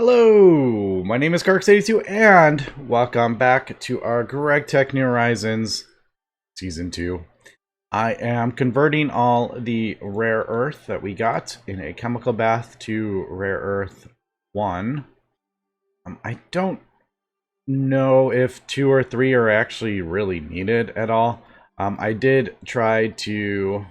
Hello, my name is Karks82 and welcome back to our GregTech New Horizons Season 2. I am converting all the rare earth that we got in a chemical bath to rare earth 1. I don't know if 2 or 3 are actually really needed at all. I did try to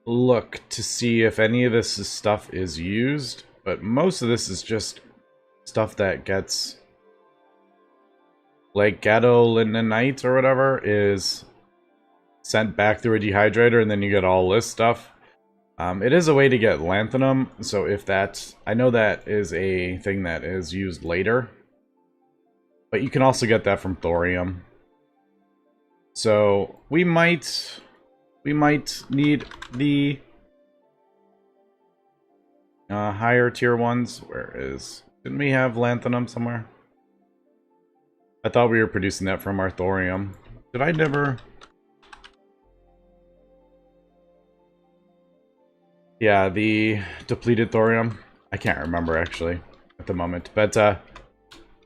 look to see if any of this stuff is used, but most of this is just stuff that gets, like gadolinites or whatever, is sent back through a dehydrator, and then you get all this stuff. It is a way to get lanthanum, so if that's, I know that is a thing that is used later, but you can also get that from thorium. So we might need the higher tier ones. Didn't we have lanthanum somewhere? I thought we were producing that from our thorium. Did I never? Yeah, the depleted thorium. I can't remember actually at the moment, but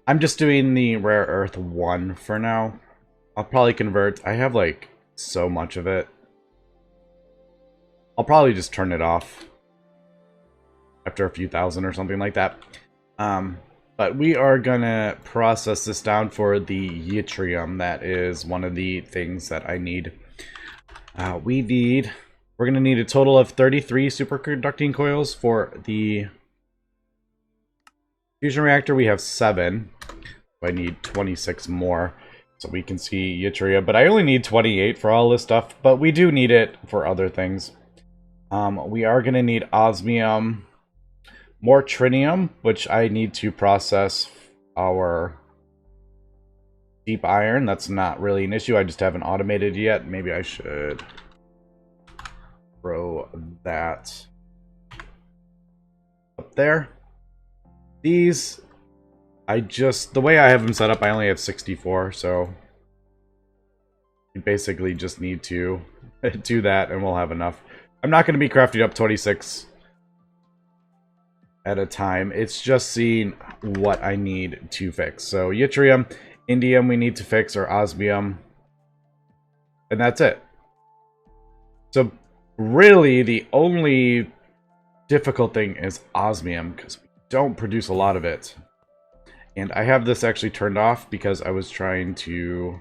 I'm just doing the rare earth 1 for now. I'll probably convert. I have like so much of it. I'll probably just turn it off after a few thousand or something like that. But we are gonna process this down for the yttrium. That is one of the things that I need. We're gonna need a total of 33 superconducting coils for the fusion reactor. We have 7. So I need 26 more so we can see yttrium. But I only need 28 for all this stuff. But we do need it for other things. We are gonna need osmium. More trinium, which I need to process our deep iron. That's not really an issue. I just haven't automated yet. Maybe I should throw that up there. These, the way I have them set up, I only have 64, so you basically just need to do that and we'll have enough. I'm not going to be crafting up 26 at a time. It's just seeing what I need to fix. So yttrium, indium we need to fix, or osmium, and that's it. So really the only difficult thing is osmium, because we don't produce a lot of it. And I have this actually turned off because I was trying to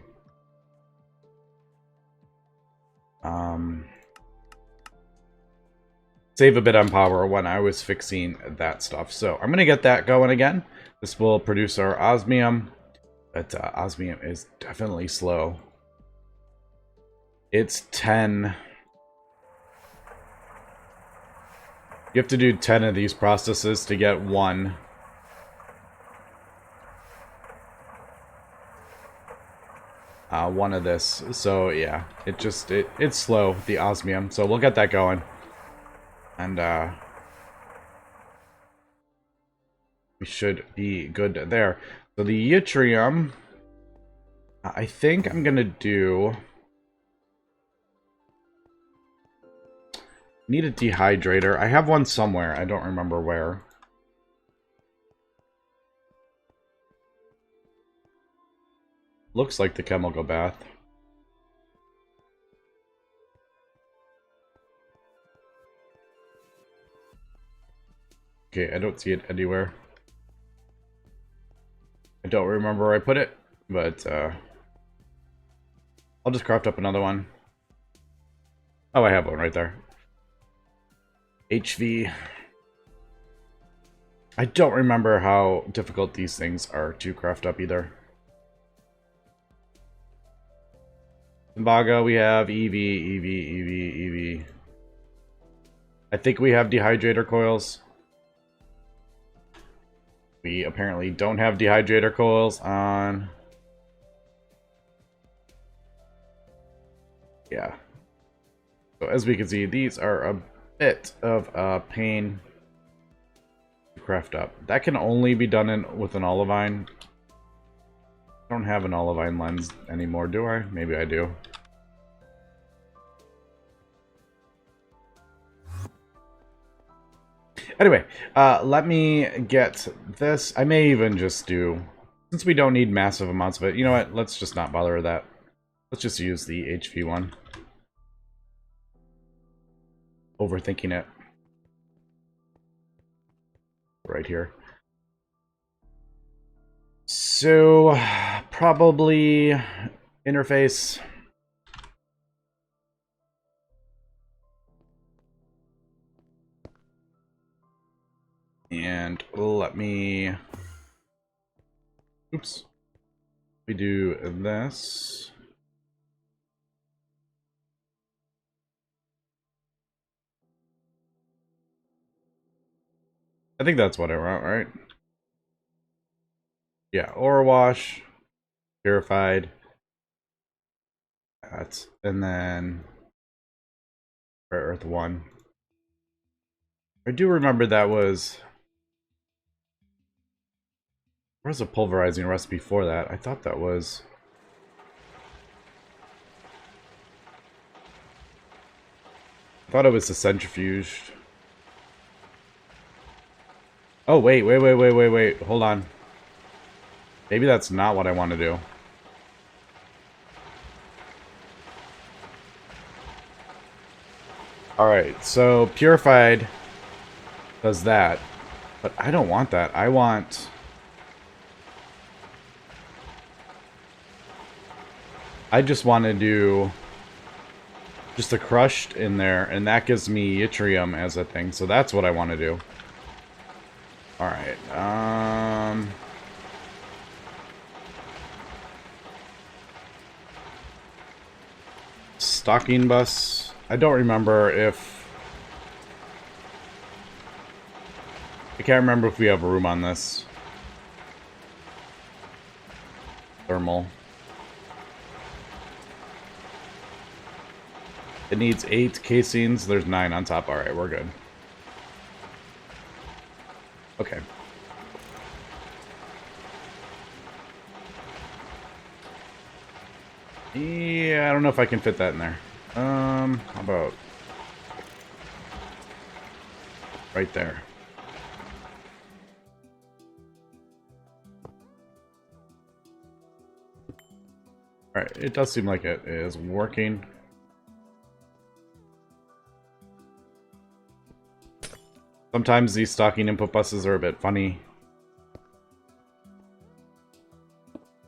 save a bit on power when I was fixing that stuff. So I'm going to get that going again. This will produce our osmium, but osmium is definitely slow. It's 10. You have to do 10 of these processes to get one. One of this. So yeah, it's slow, the osmium. So we'll get that going. And we should be good there. So the yttrium, I think I'm gonna do. Need a dehydrator. I have one somewhere. I don't remember where. Looks like the chemical bath. Okay, I don't see it anywhere. I don't remember where I put it, but I'll just craft up another one. Oh, I have one right there. HV. I don't remember how difficult these things are to craft up either. Zimbaga, we have EV. I think we have dehydrator coils. We apparently don't have dehydrator coils on. Yeah. So as we can see, these are a bit of a pain to craft up. That can only be done with an olivine. I don't have an olivine lens anymore, do I? Maybe I do. Anyway, let me get this. I may even just do, since we don't need massive amounts of it, you know what? Let's just not bother with that. Let's just use the HV one. Overthinking it. Right here. So, probably interface. And let me... Oops. We do this. I think that's what I want, right? Yeah, ore wash, purified. That's, and then rare earth 1. I do remember that was... There was a pulverizing recipe for that. I thought that was... I thought it was the centrifuged. Oh, wait. Hold on. Maybe that's not what I want to do. Alright, so purified does that. But I don't want that. I want... I just want to do just a crushed in there, and that gives me yttrium as a thing. So that's what I want to do. Alright, stocking bus. I don't remember if... I can't remember if we have room on this. Thermal. It needs 8 casings. There's 9 on top. Alright, we're good. Okay. Yeah, I don't know if I can fit that in there. How about right there? Alright, it does seem like it is working. Sometimes these stocking input buses are a bit funny.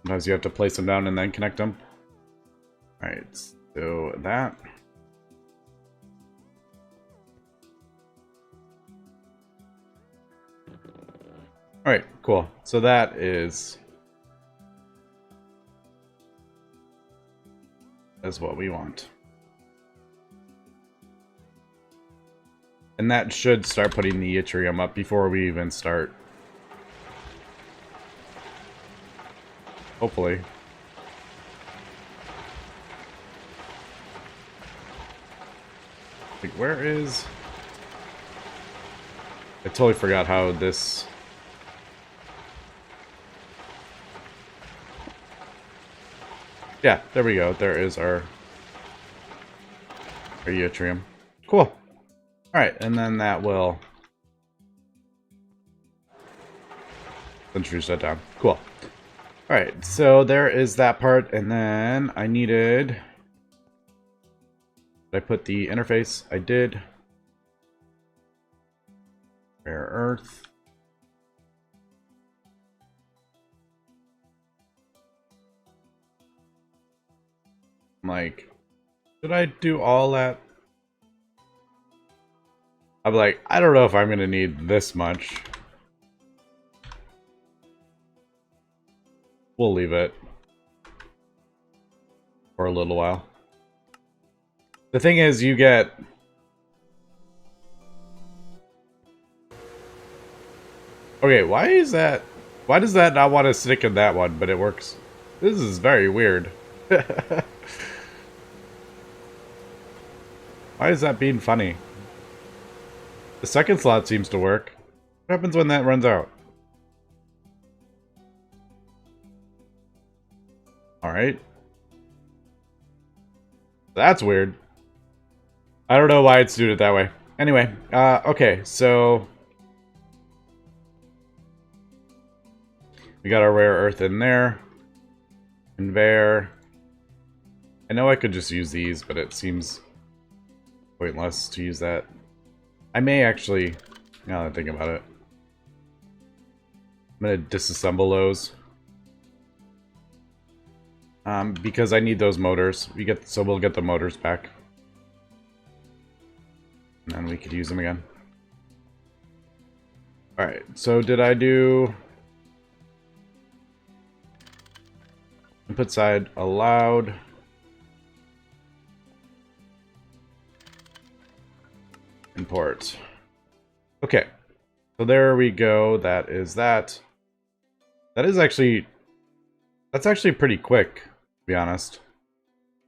Sometimes you have to place them down and then connect them. Alright, so that. Alright, cool. So that is what we want. And that should start putting the yttrium up before we even start. Hopefully. Like, where is... I totally forgot how this... Yeah, there we go. There is our yttrium. Cool. Alright, and then that will centrifuge that down. Cool. Alright, so there is that part, and then I needed... Did I put the interface? I did. Rare earth. I'm like, did I do all that? I'm like, I don't know if I'm gonna need this much. We'll leave it for a little while. The thing is, you get... Okay, why is that... Why does that not want to stick in that one, but it works? This is very weird. Why is that being funny? The second slot seems to work. What happens when that runs out? Alright. That's weird. I don't know why it's doing it that way. Anyway, okay, so... We got our rare earth in there. Conveyor. I know I could just use these, but it seems pointless to use that. I may actually, now that I think about it, I'm going to disassemble those. Because I need those motors. So we'll get the motors back. And then we could use them again. Alright, so did I do... Input side allowed. Import. Okay. So there we go. That is that. That is actually... That's actually pretty quick, to be honest.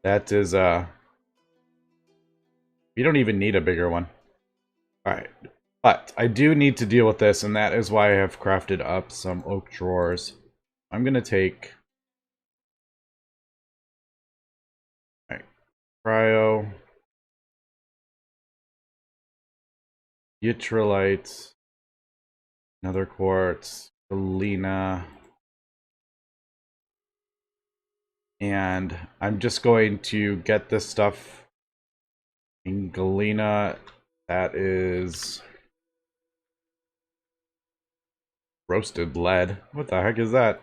That is, You don't even need a bigger one. Alright. But I do need to deal with this, and that is why I have crafted up some oak drawers. I'm gonna take... Alright. Cryo. Yttrite. Another quartz. Galena. And I'm just going to get this stuff in Galena. That is roasted lead. What the heck is that?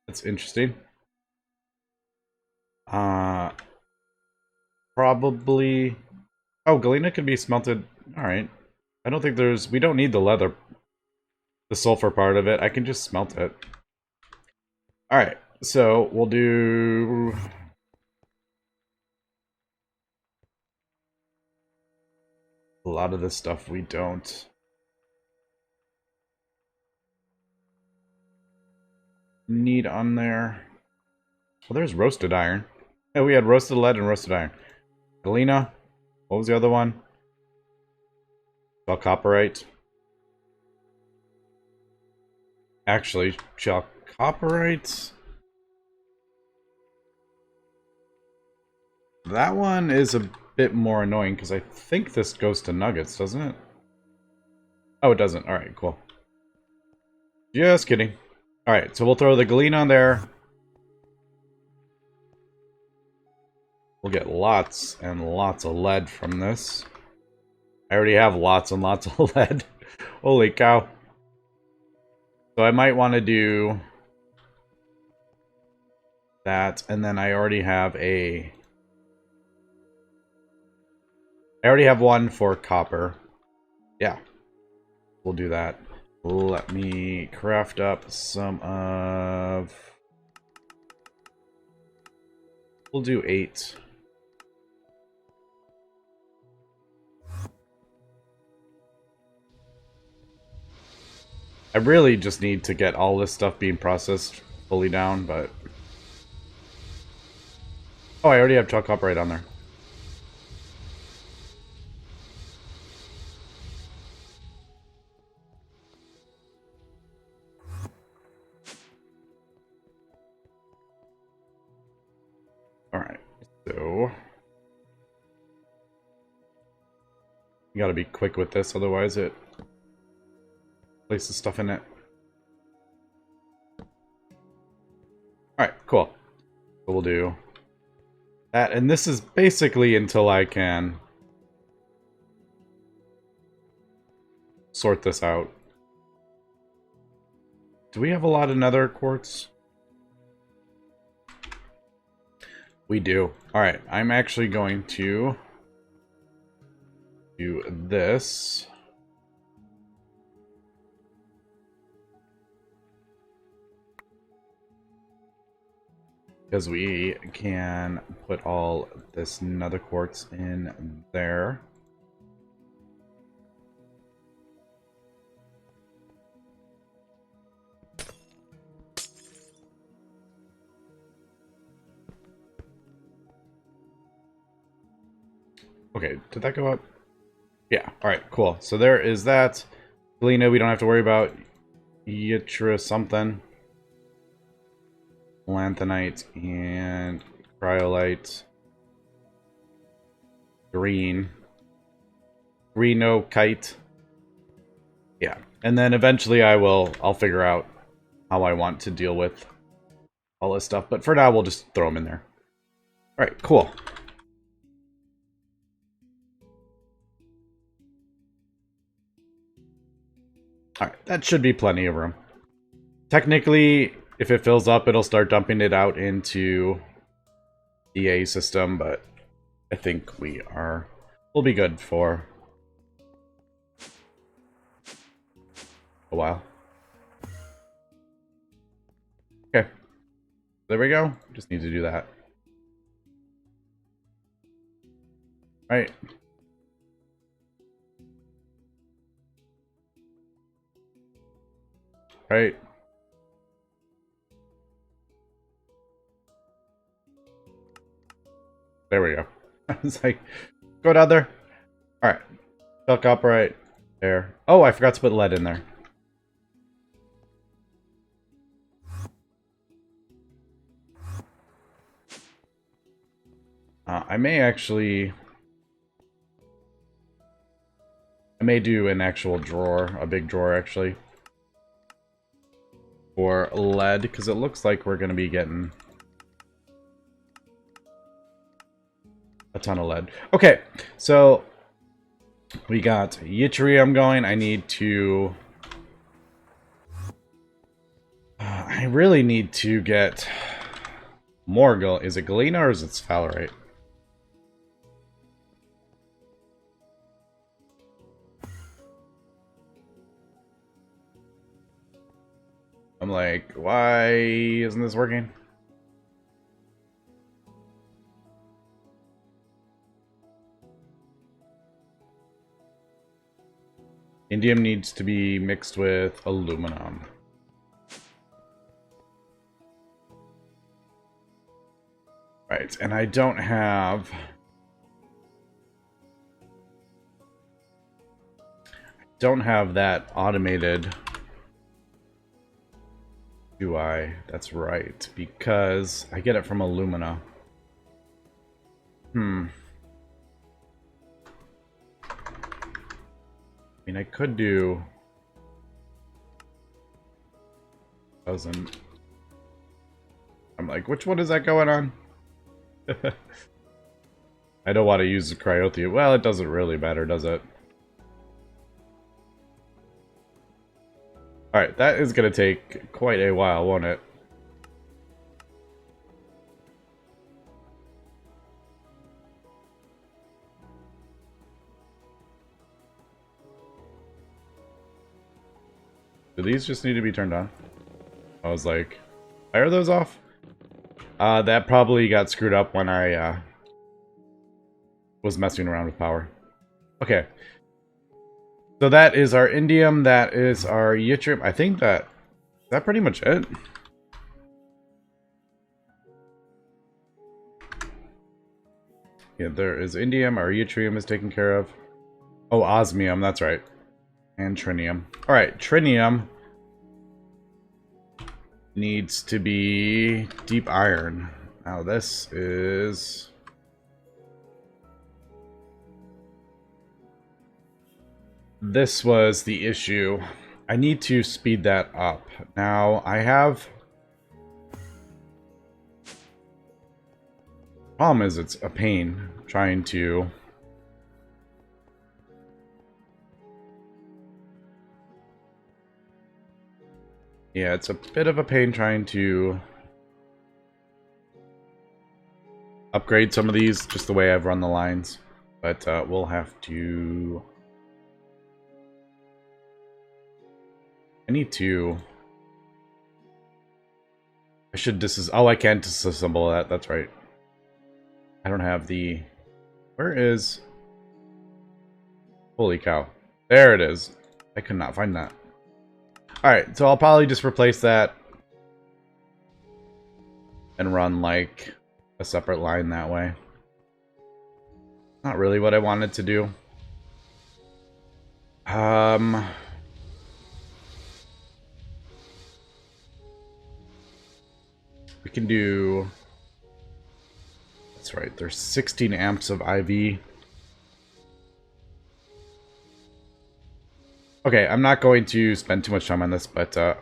That's interesting. Probably... Oh, Galena can be smelted. Alright. I don't think there's... We don't need the leather. The sulfur part of it. I can just smelt it. Alright. So, we'll do... A lot of this stuff we don't need on there. Well, there's roasted iron. Yeah, we had roasted lead and roasted iron. Galena. What was the other one? Chalcopyrite. Actually, chalcopyrite. That one is a bit more annoying because I think this goes to nuggets, doesn't it? Oh, it doesn't. Alright, cool. Just kidding. Alright, so we'll throw the Galena on there. We'll get lots and lots of lead from this. I already have lots and lots of lead. Holy cow. So I might want to do that, and then I already have a... I already have one for copper. Yeah. We'll do that. Let me craft up some of... We'll do 8. I really just need to get all this stuff being processed fully down, but... Oh, I already have chalcopyrite on there. Alright, so... You gotta be quick with this, otherwise it... places stuff in it. Alright, cool. So we'll do that, and this is basically until I can sort this out. Do we have a lot of nether quartz? We do. Alright, I'm actually going to do this. Because we can put all this nether quartz in there. Okay, did that go up? Yeah, alright, cool. So there is that. Galena, we don't have to worry about. Yttrium something. Lanthanite and cryolite. Green. Greenokite. Yeah, And then eventually I'll figure out how I want to deal with all this stuff. But for now, we'll just throw them in there. All right, cool. All right, that should be plenty of room. Technically, if it fills up, it'll start dumping it out into the A system, but I think we'll be good for a while. Okay. There we go. Just need to do that. Right. Right. There we go. I was like, go down there. Alright. Duck up right there. Oh, I forgot to put lead in there. I may do an actual drawer, a big drawer actually, for lead, because it looks like we're going to be getting a ton of lead. Okay, so we got Yttrium going. I need to... I really need to get more... Is it galena or is it sphalerite? I'm like, why isn't this working? Indium needs to be mixed with aluminum. Right, and I don't have... that automated... Do I? That's right, because I get it from alumina. I mean, I could do... Doesn't... I'm like, which one is that going on? I don't want to use the cryothium. Well, it doesn't really matter, does it? Alright, that is going to take quite a while, won't it? Do these just need to be turned on? I was like, why are those off? That probably got screwed up when I was messing around with power. Okay. So that is our indium, that is our yttrium. I think is that pretty much it? Yeah, there is indium, our yttrium is taken care of. Oh, osmium, that's right. And trinium. Alright, trinium needs to be deep iron. Now this is... This was the issue. I need to speed that up. Now, I have... Problem is, it's a pain trying to... Yeah, it's a bit of a pain trying to upgrade some of these, just the way I've run the lines. But we'll have to... I need to... I should oh, I can't disassemble that, that's right. I don't have the... Where is... Holy cow. There it is. I could not find that. Alright, so I'll probably just replace that and run, like, a separate line that way. Not really what I wanted to do. We can do... That's right, there's 16 amps of IV. Okay, I'm not going to spend too much time on this, but I'm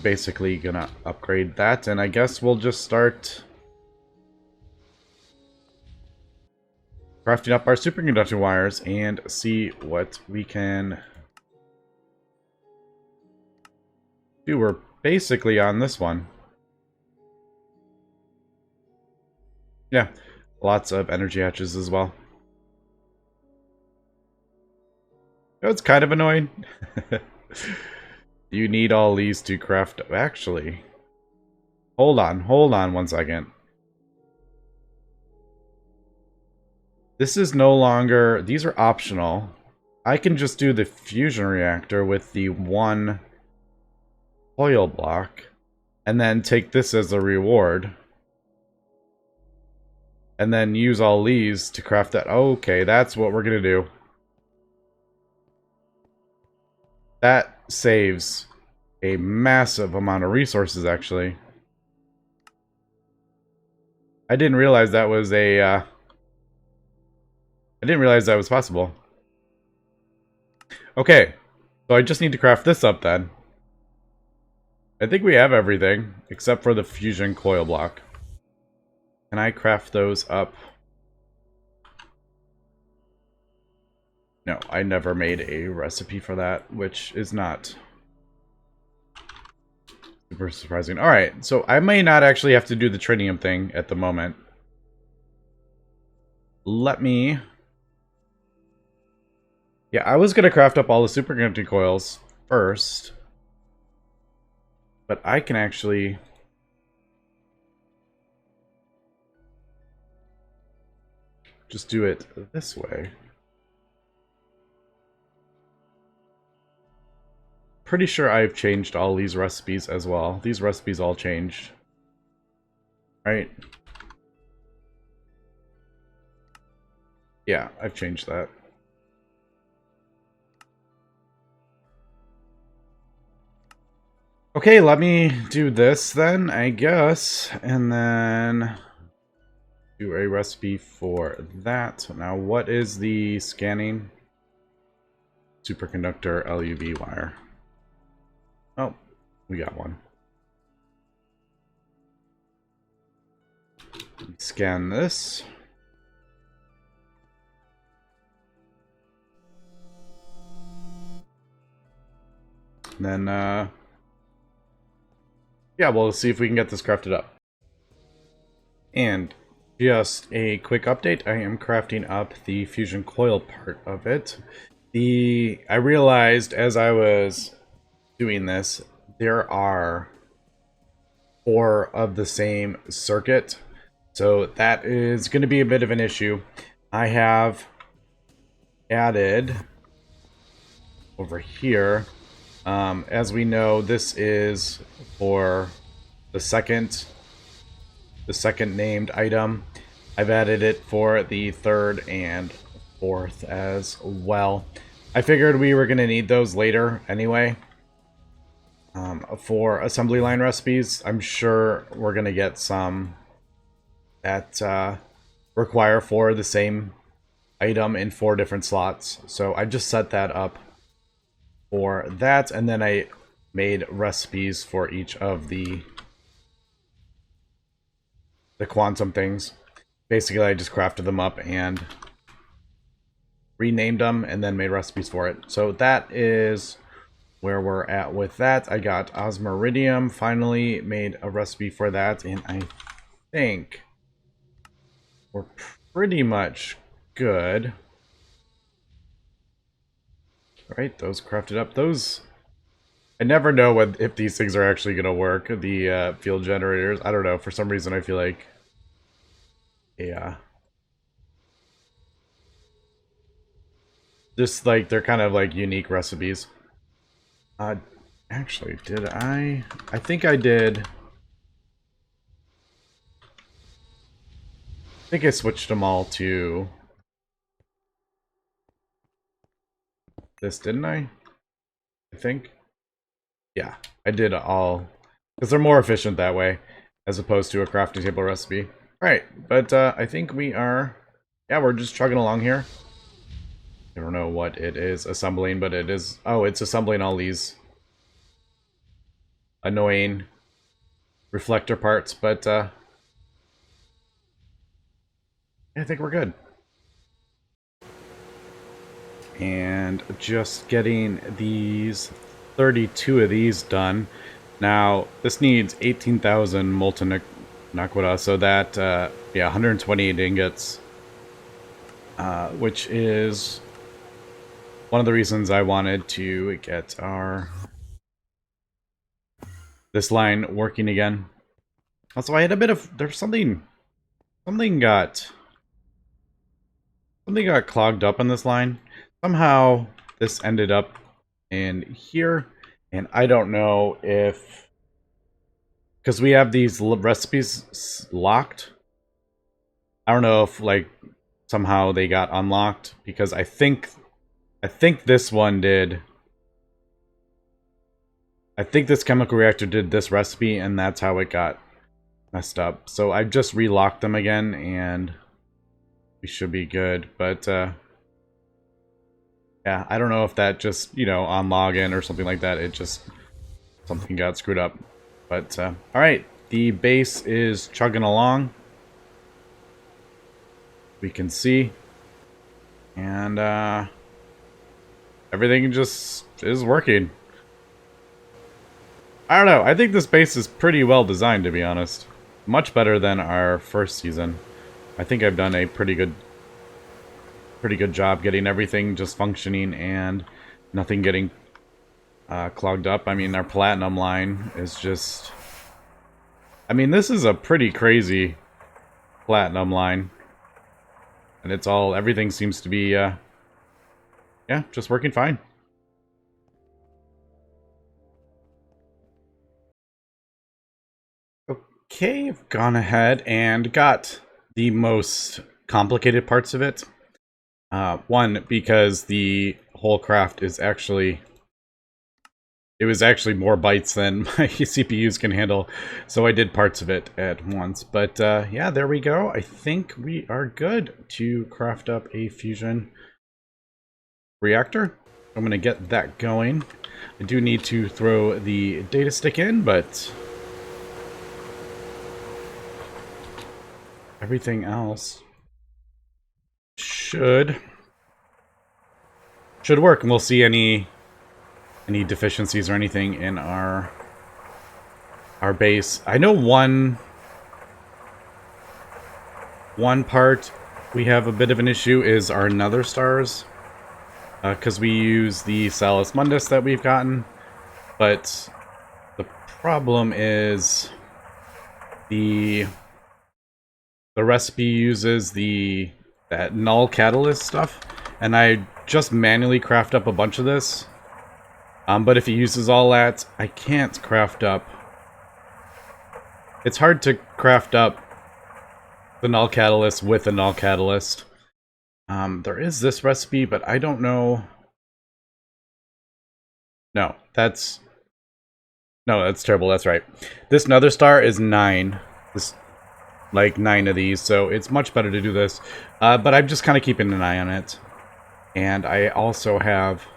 basically gonna upgrade that, and I guess we'll just start crafting up our superconducting wires and see what we can do. We're basically on this one. Yeah, lots of energy hatches as well. It's kind of annoying. You need all these to craft. Actually, hold on 1 second. This is no longer. These are optional. I can just do the fusion reactor with the 1 coil block, and then take this as a reward. And then use all these to craft that. Okay, that's what we're gonna do. That saves a massive amount of resources, actually. I didn't realize that was a, I didn't realize that was possible. Okay, so I just need to craft this up then. I think we have everything, except for the fusion coil block. Can I craft those up? No, I never made a recipe for that, which is not super surprising. Alright, so I may not actually have to do the trinium thing at the moment. Let me... Yeah, I was going to craft up all the superconducting coils first. But I can actually... just do it this way. Pretty sure I've changed all these recipes as well. These recipes all changed. Right? Yeah, I've changed that. Okay, let me do this then, I guess. And then do a recipe for that. Now, what is the scanning? Superconductor LUV wire. Oh, we got one. Scan this. And then, yeah, we'll see if we can get this crafted up. And just a quick update, I am crafting up the fusion coil part of it. I realized as I was doing this, there are 4 of the same circuit, so that is going to be a bit of an issue. I have added over here, as we know, this is for the second named item. I've added it for the 3rd and 4th as well. I figured we were going to need those later anyway. For assembly line recipes, I'm sure we're going to get some that require 4 of the same item in 4 different slots. So I just set that up for that, and then I made recipes for each of the quantum things. Basically, I just crafted them up and renamed them and then made recipes for it. So that is where we're at with that. I got osmiridium, finally made a recipe for that, and I think we're pretty much good. All right, those crafted up. Those, I never know if these things are actually going to work. The field generators, I don't know. For some reason, I feel like, yeah, just like they're kind of like unique recipes. Actually, did I think I did. I think I switched them all to this, didn't I? I think. Yeah, I did all, because they're more efficient that way, as opposed to a crafting table recipe. Alright, but I think we are, yeah, we're just chugging along here. I don't know what it is assembling, but it is... Oh, it's assembling all these annoying reflector parts, but I think we're good. And just getting these 32 of these done. Now, this needs 18,000 molten naquita, so that, yeah, 128 ingots, which is one of the reasons I wanted to get this line working again. Also, I had a bit of, there's something got clogged up on this line. Somehow this ended up in here, and I don't know if, because we have these recipes locked, I don't know if like somehow they got unlocked, because I think this one did. I think this chemical reactor did this recipe, and that's how it got messed up. So I've just relocked them again, and we should be good. But yeah, I don't know if that just, you know, on login or something like that, it just, something got screwed up. But alright, the base is chugging along. We can see. And everything just is working. I don't know, I think this base is pretty well designed, to be honest. Much better than our first season. I think I've done a pretty good job getting everything just functioning and nothing getting clogged up. I mean, our platinum line is just... I mean, this is a pretty crazy platinum line. And it's all... everything seems to be, yeah, just working fine. Okay, I've gone ahead and got the most complicated parts of it. One, because the whole craft is actually... it was actually more bytes than my CPUs can handle, so I did parts of it at once. But yeah, there we go. I think we are good to craft up a fusion reactor. I'm going to get that going. I do need to throw the data stick in, but everything else should work, and we'll see any deficiencies or anything in our base. I know one part we have a bit of an issue is our nether stars, because we use the Salus Mundus that we've gotten, but the problem is the recipe uses that null catalyst stuff, and I just manually craft up a bunch of this. But if it uses all that, I can't craft up. It's hard to craft up the null catalyst with a null catalyst. There is this recipe, but I don't know. No, that's terrible. That's right. This nether star is 9. This, like 9 of these, so it's much better to do this. But I'm just kind of keeping an eye on it. And I also have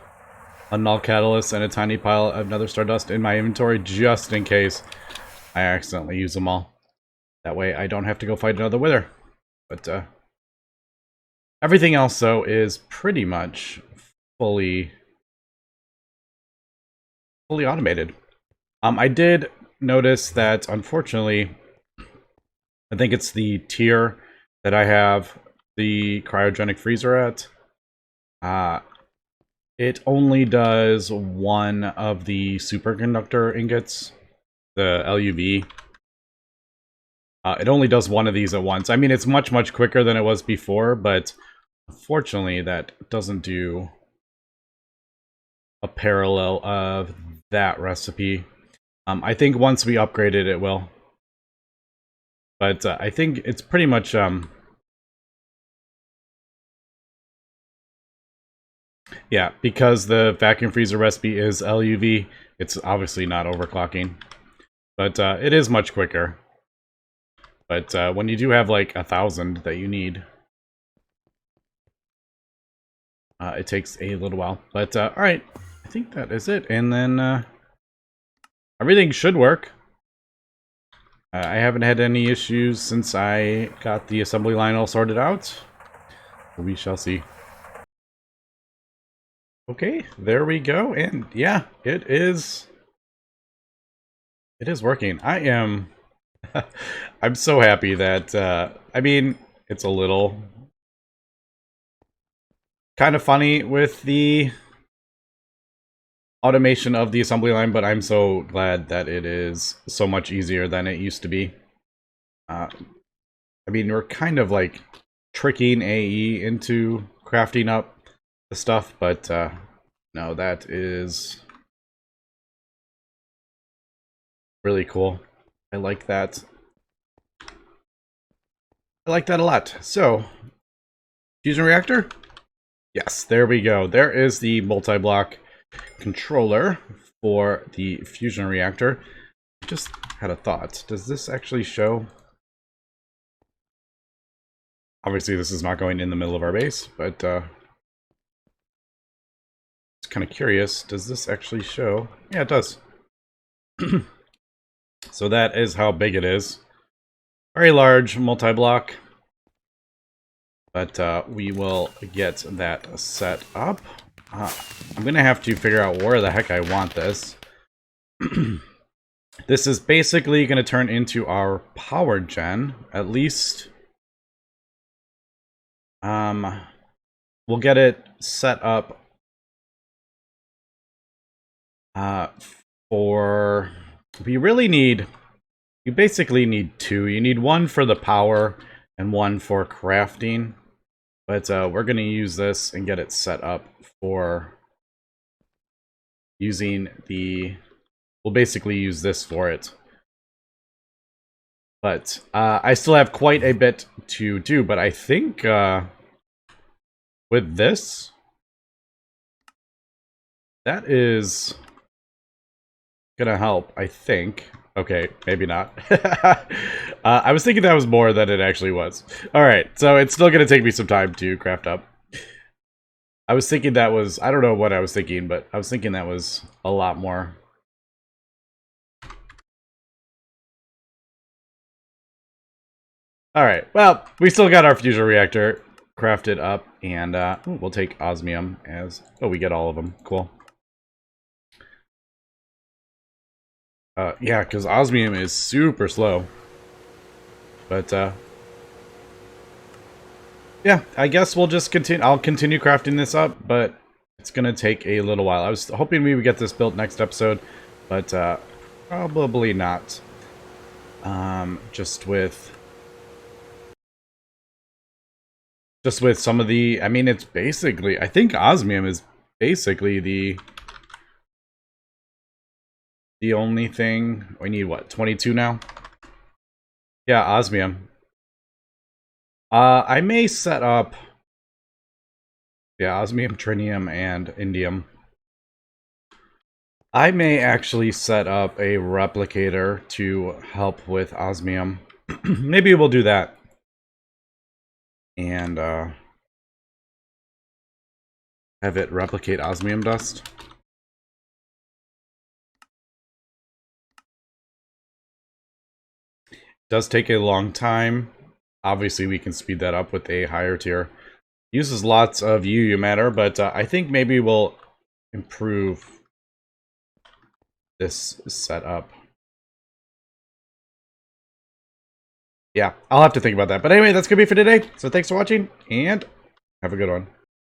a null catalyst and a tiny pile of nether stardust in my inventory, just in case I accidentally use them all. That way I don't have to go fight another wither. But everything else, though, is pretty much fully automated. I did notice that, unfortunately, I think it's the tier that I have the cryogenic freezer at. It only does one of the superconductor ingots, the LUV. It only does one of these at once. I mean, it's much quicker than it was before, but unfortunately that doesn't do a parallel of that recipe. I think once we upgrade it, it will. But I think it's pretty much... yeah, because the vacuum freezer recipe is LUV, it's obviously not overclocking. But it is much quicker. But when you do have like 1,000 that you need, It takes a little while. But, alright. I think that is it. And then, everything should work. I haven't had any issues since I got the assembly line all sorted out. We shall see. Okay, there we go. And yeah, it is working. I am I'm so happy that I mean, it's a little kind of funny with the automation of the assembly line, but I'm so glad that it is so much easier than it used to be. I mean, we're kind of like tricking AE into crafting up the stuff, but no, that is really cool. I like that. I like that a lot. So, fusion reactor? Yes, there we go. There is the multi-block controller for the fusion reactor. Just had a thought. Does this actually show? Obviously, this is not going in the middle of our base, but it's kind of curious. Does this actually show? Yeah, it does. So that is how big it is. Very large multi-block. But we will get that set up. I'm going to have to figure out where the heck I want this. This is basically going to turn into our power gen. At least we'll get it set up for... You basically need two. You need one for the power and one for crafting. But we're going to use this and get it set up for using the... We'll basically use this for it. But I still have quite a bit to do. But I think with this, that is going to help, I think. Okay, maybe not. I was thinking that was more than it actually was. Alright, so it's still going to take me some time to craft up. I was thinking that was... I don't know what I was thinking, but I was thinking that was a lot more. Alright, well, we still got our fusion reactor crafted up, and we'll take osmium as... Oh, we get all of them. Cool. Yeah, because osmium is super slow. But, yeah, I guess we'll just continue. I'll continue crafting this up, but it's going to take a little while. I was hoping we would get this built next episode, but probably not. Just with some of the... I mean, it's basically... I think osmium is basically the only thing... We need, what, 22 now? Yeah, osmium. I may set up... Yeah, osmium, trinium, and indium. I may actually set up a replicator to help with osmium. Maybe we'll do that. And, have it replicate osmium dust. It does take a long time. Obviously, we can speed that up with a higher tier. Uses lots of UU matter, but I think maybe we'll improve this setup. Yeah, I'll have to think about that. But anyway, that's going to be for today. So thanks for watching, and have a good one.